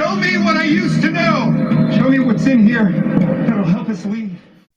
Show me what I used to know. Show me what's in here that'll help us leave.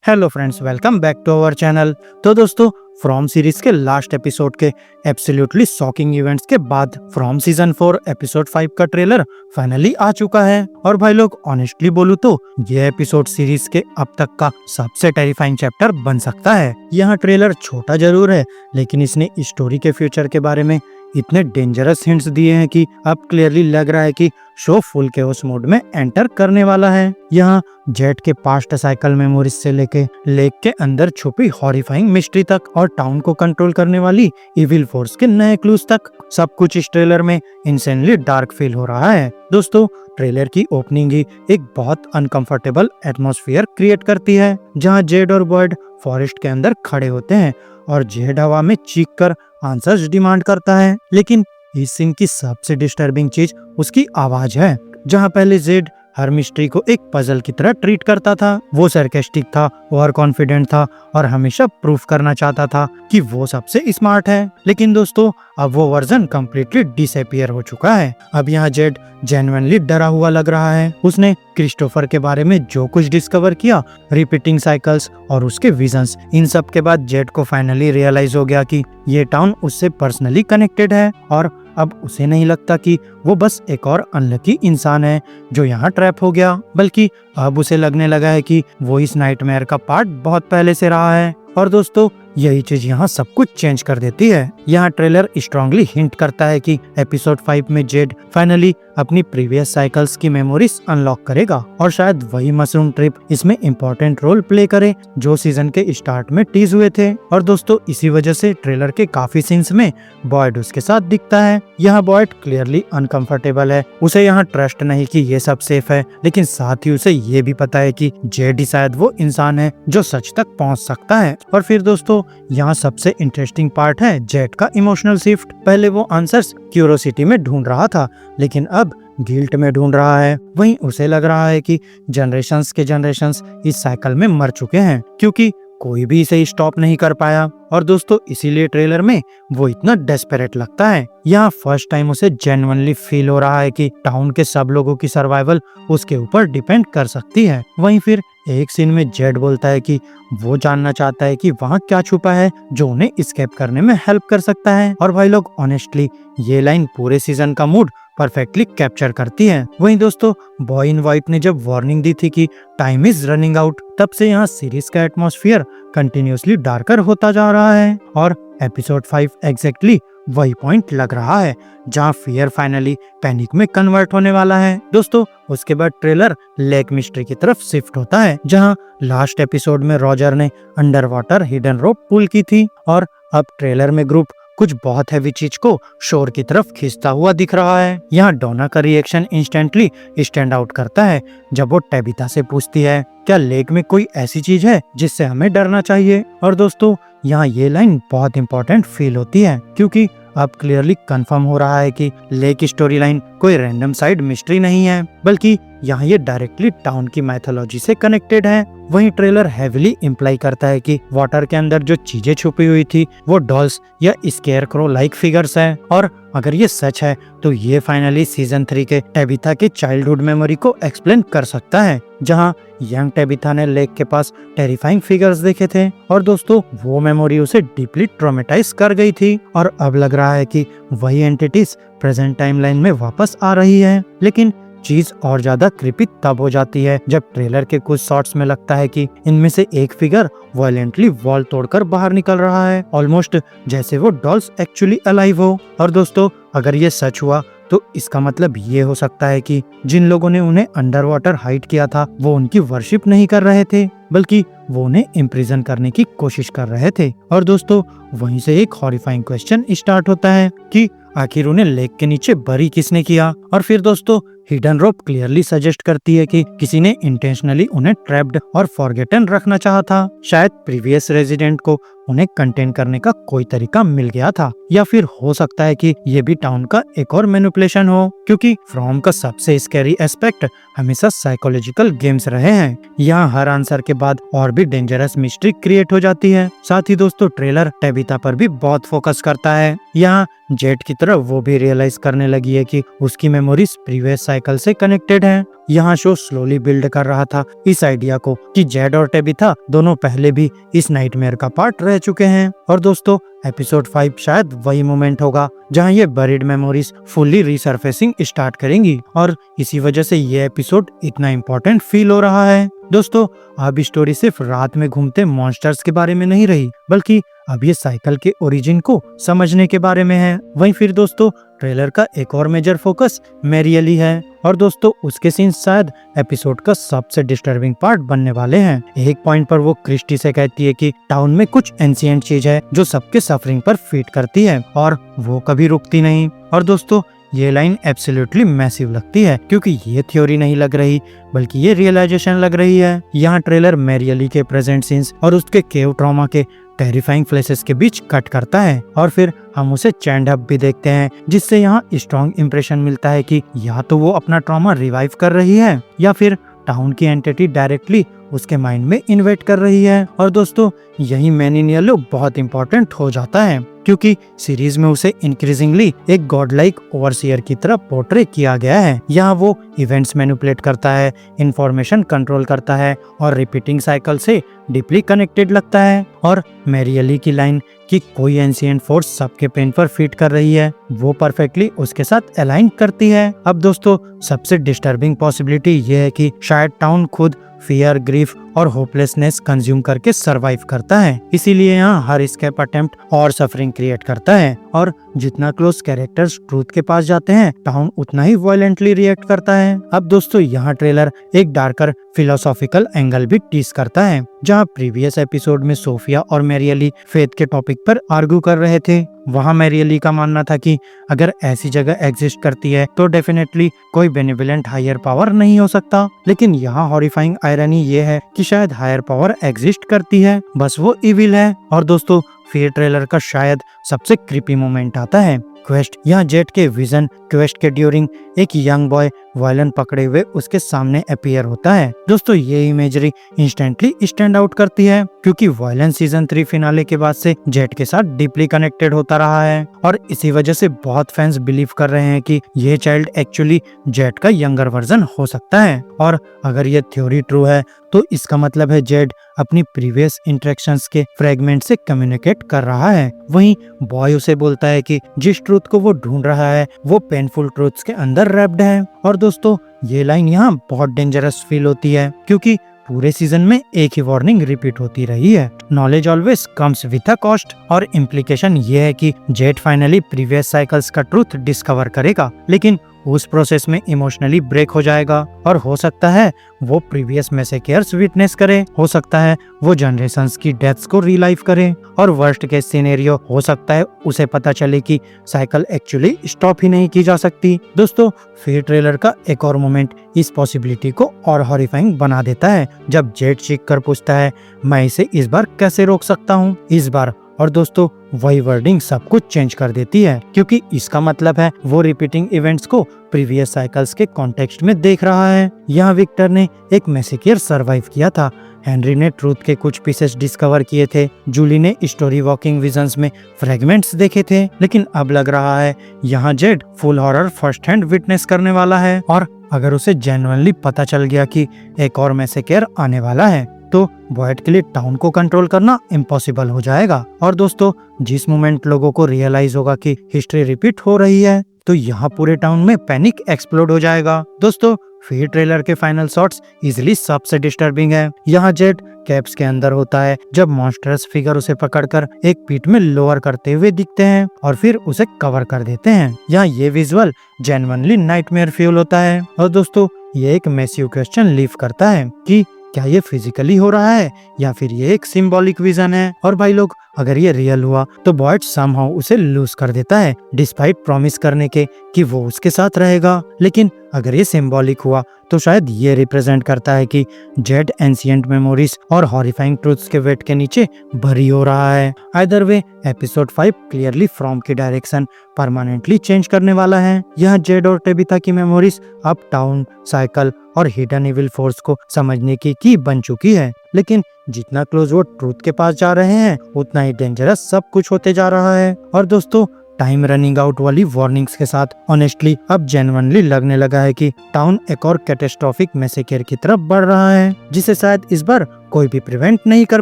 Hello friends, welcome back to our channel. तो दोस्तों, from series के last episode के absolutely shocking events के बाद from season 4 episode 5 का trailer finally आ चुका है। और भाई लोग, ऑनेस्टली बोलूं तो ये एपिसोड सीरीज के अब तक का सबसे टेरिफाइंग चैप्टर बन सकता है। यहाँ ट्रेलर छोटा जरूर है, लेकिन इसने स्टोरी के फ्यूचर के बारे में इतने डेंजरस हिंट्स दिए हैं कि अब क्लियरली लग रहा है कि शो फुल केओस मोड में एंटर करने वाला है। यहाँ जेट के पास्ट साइकिल मेमोरीज से लेके लेक के अंदर छुपी हॉरिफाइंग मिस्ट्री तक और टाउन को कंट्रोल करने वाली इविल फोर्स के नए क्लूज तक सब कुछ इस ट्रेलर में इंसेनली डार्क फील हो रहा है। दोस्तों, ट्रेलर की ओपनिंग ही एक बहुत अनकंफर्टेबल एटमॉस्फेयर क्रिएट करती है, जहाँ जेड और बॉयड फॉरेस्ट के अंदर खड़े होते हैं और जेड हवा में चीख कर आंसर्स डिमांड करता है। लेकिन इस सीन की सबसे डिस्टर्बिंग चीज उसकी आवाज है। जहां पहले जेड हर मिस्ट्री को एक पजल की तरह ट्रीट करता था, वो सरकास्टिक था, ओवर कॉन्फिडेंट था और हमेशा प्रूफ करना चाहता था कि वो सबसे स्मार्ट है। लेकिन दोस्तों, अब वो वर्जन कम्प्लीटली डिसअपीयर हो चुका है। अब यहाँ जेड जेन्युइनली डरा हुआ लग रहा है। उसने क्रिस्टोफर के बारे में जो कुछ डिस्कवर किया, रिपीटिंग साइकिल्स और उसके विजन्स, इन सब के बाद जेड को फाइनली रियलाइज हो गया कि ये टाउन उससे पर्सनली कनेक्टेड है और अब उसे नहीं लगता कि वो बस एक और अनलकी इंसान है जो यहाँ ट्रैप हो गया, बल्कि अब उसे लगने लगा है कि वो इस नाइटमेयर का पार्ट बहुत पहले से रहा है। और दोस्तों, यही चीज यहाँ सब कुछ चेंज कर देती है। यहाँ ट्रेलर स्ट्रांगली हिंट करता है कि एपिसोड 5 में जेड फाइनली अपनी प्रीवियस साइकिल्स की मेमोरीज अनलॉक करेगा और शायद वही मशरूम ट्रिप इसमें इम्पोर्टेंट रोल प्ले करे जो सीजन के स्टार्ट में टीज हुए थे। और दोस्तों, इसी वजह से ट्रेलर के काफी सीन्स में बॉयड उसके साथ दिखता है। यहाँ बॉयड क्लियरली अनकंफर्टेबल है। उसे यहाँ ट्रस्ट नहीं कि ये सब सेफ है, लेकिन साथ ही उसे ये भी पता है कि जेड ही शायद वो इंसान है जो सच तक पहुँच सकता है। और फिर दोस्तों, यहाँ सबसे इंटरेस्टिंग पार्ट है जेड का इमोशनल शिफ्ट। पहले वो आंसर्स क्यूरोसिटी में ढूंढ रहा था, लेकिन अब गिल्ट में ढूंढ रहा है। वहीं उसे लग रहा है कि जनरेशंस के जनरेशंस इस साइकिल में मर चुके हैं, क्योंकि कोई भी इसे स्टॉप नहीं कर पाया। और दोस्तों, इसीलिए ट्रेलर में वो इतना डेस्परेट लगता है। यहाँ फर्स्ट टाइम उसे जेन्युइनली फील हो रहा है कि टाउन के सब लोगों की सर्वाइवल उसके ऊपर डिपेंड कर सकती है। वहीं फिर एक सीन में जेड बोलता है कि वो जानना चाहता है कि वहाँ क्या छुपा है जो उन्हें एस्केप करने में हेल्प कर सकता है। और भाई लोग, ऑनेस्टली ये लाइन पूरे सीजन का मूड परफेक्टली कैप्चर करती है। वहीं दोस्तों, बॉय इन व्हाइट ने जब वार्निंग दी थी कि टाइम इज रनिंग आउट, तब से यहाँ सीरीज का एटमॉस्फेयर कंटिन्यूअसली डार्कर होता जा रहा है। और एपिसोड 5 एग्जैक्टली वही पॉइंट लग रहा है जहाँ फियर फाइनली पैनिक में कन्वर्ट होने वाला है। दोस्तों, उसके बाद ट्रेलर लेक मिस्ट्री की तरफ शिफ्ट होता है, जहाँ लास्ट एपिसोड में रॉजर ने अंडर वाटर हिडन रोप पुल की थी और अब ट्रेलर में ग्रुप कुछ बहुत हैवी चीज को शोर की तरफ खींचता हुआ दिख रहा है। यहाँ डोना का रिएक्शन इंस्टेंटली स्टैंड आउट करता है जब वो टेबिता से पूछती है, क्या लेक में कोई ऐसी चीज है जिससे हमें डरना चाहिए। और दोस्तों, यहाँ ये लाइन बहुत इंपॉर्टेंट फील होती है, क्योंकि अब क्लियरली कंफर्म हो रहा है कि लेक स्टोरी लाइन कोई रैंडम साइड मिस्ट्री नहीं है, बल्कि यहाँ ये डायरेक्टली टाउन की मैथोलॉजी से कनेक्टेड है। वहीं ट्रेलर हेविली इम्प्लाई करता है कि वाटर के अंदर जो चीजें छुपी हुई थी वो डॉल्स या स्केयरक्रो लाइक फिगर्स है। और अगर ये सच है तो ये फाइनली सीजन 3 के टेबिथा के चाइल्डहुड मेमोरी को एक्सप्लेन कर सकता है, जहाँ यंग टेबिथा ने लेक के पास टेरिफाइंग फिगर्स देखे थे और दोस्तों, वो मेमोरी उसे डीपली ट्रॉमेटाइज कर गई थी। और अब लग रहा है कि वही एंटिटीज प्रेजेंट टाइमलाइन में वापस आ रही है। लेकिन चीज और ज्यादा क्रिपी तब हो जाती है जब ट्रेलर के कुछ शॉट्स में लगता है कि इनमें से एक फिगर वायलेंटली वॉल तोड़कर बाहर निकल रहा है, ऑलमोस्ट जैसे वो डॉल्स एक्चुअली अलाइव हो। और दोस्तों, अगर ये सच हुआ तो इसका मतलब ये हो सकता है कि जिन लोगों ने उन्हें अंडर वाटर हाइड किया था वो उनकी वर्शिप नहीं कर रहे थे, बल्कि वो उन्हें इम्प्रिजन करने की कोशिश कर रहे थे। और दोस्तों, वहीं से एक हॉरिफाइंग क्वेश्चन स्टार्ट होता है कि आखिर उन्हें लेक के नीचे बरी किसने किया। और फिर दोस्तों, हिडन रोप क्लियरली सजेस्ट करती है कि किसी ने इंटेंशनली उन्हें ट्रैप्ड और फॉरगेटन रखना चाहा था। शायद प्रीवियस रेजिडेंट को उन्हें कंटेन करने का कोई तरीका मिल गया था, या फिर हो सकता है कि ये भी टाउन का एक और मैनिपुलेशन हो, क्योंकि फ्रॉम का सबसे स्कैरी एस्पेक्ट हमेशा साइकोलॉजिकल गेम्स रहे हैं। यहाँ हर आंसर के बाद और भी डेंजरस मिस्ट्री क्रिएट हो जाती है। साथ ही दोस्तों, ट्रेलर टेबिता पर भी बहुत फोकस करता है। यहाँ जेट की तरह वो भी रियलाइज करने लगी है कि उसकी मेमोरीज प्रीवियस साइकिल से कनेक्टेड हैं। यहाँ शो स्लोली बिल्ड कर रहा था इस आइडिया को कि जेड और टेबिथा दोनों पहले भी इस नाइटमेयर का पार्ट रह चुके हैं। और दोस्तों एपिसोड 5 शायद वही मोमेंट होगा जहाँ ये buried memories fully resurfacing start करेंगी और इसी वजह से ये एपिसोड इतना इम्पोर्टेंट फील हो रहा है। दोस्तों अब स्टोरी सिर्फ रात में घूमते मॉन्स्टर्स के बारे में नहीं रही, बल्कि अब ये साइकिल के ओरिजिन को समझने के बारे में है। वहीं फिर दोस्तों ट्रेलर का एक और मेजर फोकस मैरियली है और दोस्तों उसके सीन्स शायद एपिसोड का सबसे डिस्टर्बिंग पार्ट बनने वाले हैं। एक पॉइंट पर वो क्रिस्टी से कहती है कि टाउन में कुछ एंशिएंट चीज है जो सबके सफरिंग पर फीड करती है और वो कभी रुकती नहीं। और दोस्तों ये लाइन एब्सोल्युटली मैसिव लगती है क्योंकि ये थ्योरी नहीं लग रही बल्कि ये रियलाइजेशन लग रही है। यहाँ ट्रेलर मैरियली के प्रेजेंट सीन्स और उसके केव ट्रॉमा के टेरिफाइंग फ्लैशेस के बीच कट करता है और फिर हम उसे चैंड अप भी देखते हैं, जिससे यहाँ स्ट्रॉन्ग इम्प्रेशन मिलता है कि या तो वो अपना ट्रॉमा रिवाइव कर रही है या फिर टाउन की एंटिटी डायरेक्टली उसके माइंड में इन्वेट कर रही है। और दोस्तों यही मैन इन येलो बहुत इंपॉर्टेंट हो जाता है क्योंकि सीरीज में उसे इंक्रीजिंगली एक गॉड लाइक ओवरसियर की तरह पोर्ट्रे किया गया है। यहाँ वो इवेंट्स मैनिपुलेट करता है, इंफॉर्मेशन कंट्रोल करता है और रिपीटिंग साइकिल से डीपली कनेक्टेड लगता है। और मैरियली की लाइन कि कोई एंशिएंट फोर्स सबके पेन पर फीट कर रही है वो परफेक्टली उसके साथ अलाइन करती है। अब दोस्तों सबसे डिस्टर्बिंग पॉसिबिलिटी ये है कि शायद टाउन खुद फियर, ग्रीफ और होपलेसनेस कंज्यूम करके सरवाइव करता है, इसीलिए यहाँ हर एस्केप अटेम्प्ट और सफरिंग क्रिएट करता है। और जितना क्लोज कैरेक्टर्स ट्रूथ के पास जाते हैं टाउन उतना ही वायलेंटली रिएक्ट करता है। अब दोस्तों यहाँ ट्रेलर एक डार्कर फिलोसॉफिकल एंगल भी टीज करता है, जहाँ प्रीवियस एपिसोड में सोफिया और मैरियली फेथ के टॉपिक पर आर्ग्यू कर रहे थे। वहाँ मैरियली का मानना था कि अगर ऐसी जगह एग्जिस्ट करती है तो डेफिनेटली कोई बेनिवोलेंट हायर पावर नहीं हो सकता, लेकिन यहाँ हॉरिफाइंग आयरनी ये है कि शायद हायर पावर एग्जिस्ट करती है, बस वो इविल है। और दोस्तों फिर ट्रेलर का शायद सबसे क्रीपी मोमेंट आता है क्वेस्ट। यहाँ जेट के विजन क्वेस्ट के ड्यूरिंग एक यंग बॉय वायलिन पकड़े हुए उसके सामने अपीयर होता है। दोस्तों ये इमेजरी इंस्टेंटली स्टैंड आउट करती है क्योंकि वायलिन सीजन 3 फिनाले के बाद से जेट के साथ डीपली कनेक्टेड होता रहा है और इसी वजह से बहुत फैंस बिलीव कर रहे हैं कि ये चाइल्ड एक्चुअली जेट का यंगर वर्जन हो सकता है। और अगर ये थ्योरी ट्रू है तो इसका मतलब है जेड अपनी प्रीवियस इंटरेक्शंस के फ्रेगमेंट से कम्युनिकेट कर रहा है। वहीं बॉय उसे बोलता है कि जिस ट्रूथ को वो ढूंढ रहा है वो पेनफुल ट्रूथ्स के अंदर रैप्ड है। और दोस्तों ये लाइन यहाँ बहुत डेंजरस फील होती है क्योंकि पूरे सीजन में एक ही वार्निंग रिपीट होती रही है, knowledge always comes with a cost. और इम्प्लीकेशन ये है कि जेट फाइनली प्रीवियस साइकिल्स का ट्रूथ डिस्कवर करेगा, लेकिन उस प्रोसेस में इमोशनली ब्रेक हो जाएगा और हो सकता है वो प्रीवियस मैसेकेयर्स विटनेस करे, हो सकता है वो जनरेशंस की डेथ्स को रीलाइव करे और वर्स्ट केस सिनेरियो हो सकता है उसे पता चले कि साइकिल एक्चुअली स्टॉप ही नहीं की जा सकती। दोस्तों फिर ट्रेलर का एक और मोमेंट इस पॉसिबिलिटी को और हॉरिफाइंग बना देता है जब जेट चीख कर पूछता है मैं इसे इस बार कैसे रोक सकता हूँ इस बार। और दोस्तों वही वर्डिंग सब कुछ चेंज कर देती है क्योंकि इसका मतलब है वो रिपीटिंग इवेंट्स को प्रीवियस साइकिल्स के कॉन्टेक्स्ट में देख रहा है। यहाँ विक्टर ने एक मैसेकेयर सरवाइव किया था, हेनरी ने ट्रूथ के कुछ पीसेस डिस्कवर किए थे, जूली ने स्टोरी वॉकिंग विजन्स में फ्रेगमेंट्स देखे थे, लेकिन अब लग रहा है यहाँ Z full horror first hand witness करने वाला है। और अगर उसे जेन्युइनली पता चल गया कि एक और मैसेकेयर आने वाला है तो बॉयड के लिए टाउन को कंट्रोल करना इम्पॉसिबल हो जाएगा। और दोस्तों जिस मोमेंट लोगों को रियलाइज होगा कि हिस्ट्री रिपीट हो रही है तो यहाँ पूरे टाउन में पैनिक एक्सप्लोड हो जाएगा। दोस्तों फिर ट्रेलर के फाइनल शॉट्स इजिली सबसे डिस्टर्बिंग है। यहाँ जेट कैप्स के अंदर होता है जब मॉन्स्टरस फिगर उसे पकड़कर एक पीठ में लोअर करते हुए दिखते हैं और फिर उसे कवर कर देते हैं। यहाँ ये विजुअल जेन्युइनली नाइटमेयर फील होता है। और दोस्तों ये एक मैसिव क्वेश्चन लीव करता है कि क्या ये फिजिकली हो रहा है या फिर ये एक सिंबॉलिक विजन है। और भाई लोग अगर ये रियल हुआ तो बॉयड समहाउ उसे लूज कर देता है डिस्पाइट प्रॉमिस करने के कि वो उसके साथ रहेगा, लेकिन अगर ये सिंबॉलिक हुआ तो शायद ये रिप्रेजेंट करता है कि जेड एंशिएंट मेमोरीज और हॉरिफाइंग ट्रूथ्स के वेट के नीचे भरी हो रहा है। Either way episode 5 clearly from की डायरेक्शन परमानेंटली चेंज करने वाला है। यह जेड और टेबिथा की मेमोरीज अब टाउन, साइकिल और हिडन इविल फोर्स को समझने की बन चुकी है, लेकिन जितना क्लोज वो ट्रूथ के पास जा रहे हैं उतना ही डेंजरस सब कुछ होते जा रहा है। और दोस्तों टाइम रनिंग आउट वाली वार्निंग्स के साथ। ऑनेस्टली अब जेन्युइनली लगने लगा है कि टाउन एक और कैटेस्ट्रॉफिक मैसेकर की तरफ बढ़ रहा है, जिसे शायद इस बार कोई भी प्रिवेंट नहीं कर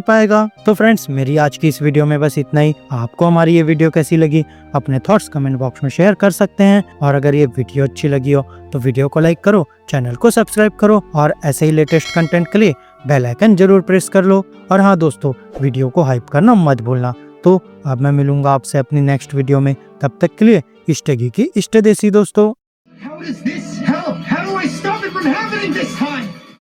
पाएगा। तो फ्रेंड्स, मेरी आज की इस वीडियो में बस इतना ही। आपको हमारी ये वीडियो कैसी लगी अपने थॉट्स कमेंट बॉक्स में शेयर कर सकते हैं, और अगर ये वीडियो अच्छी लगी हो तो वीडियो को लाइक करो, चैनल को सब्सक्राइब करो, और ऐसे ही लेटेस्ट कंटेंट के लिए बेल आइकन जरूर प्रेस कर लो। और हाँ दोस्तों, वीडियो को हाइप करना मत भूलना। तो अब मैं मिलूंगा आपसे अपनी नेक्स्ट वीडियो में, तब तक के लिए इष्ट की इष्ट देसी दोस्तों। How does this help? How do I stop it from happening this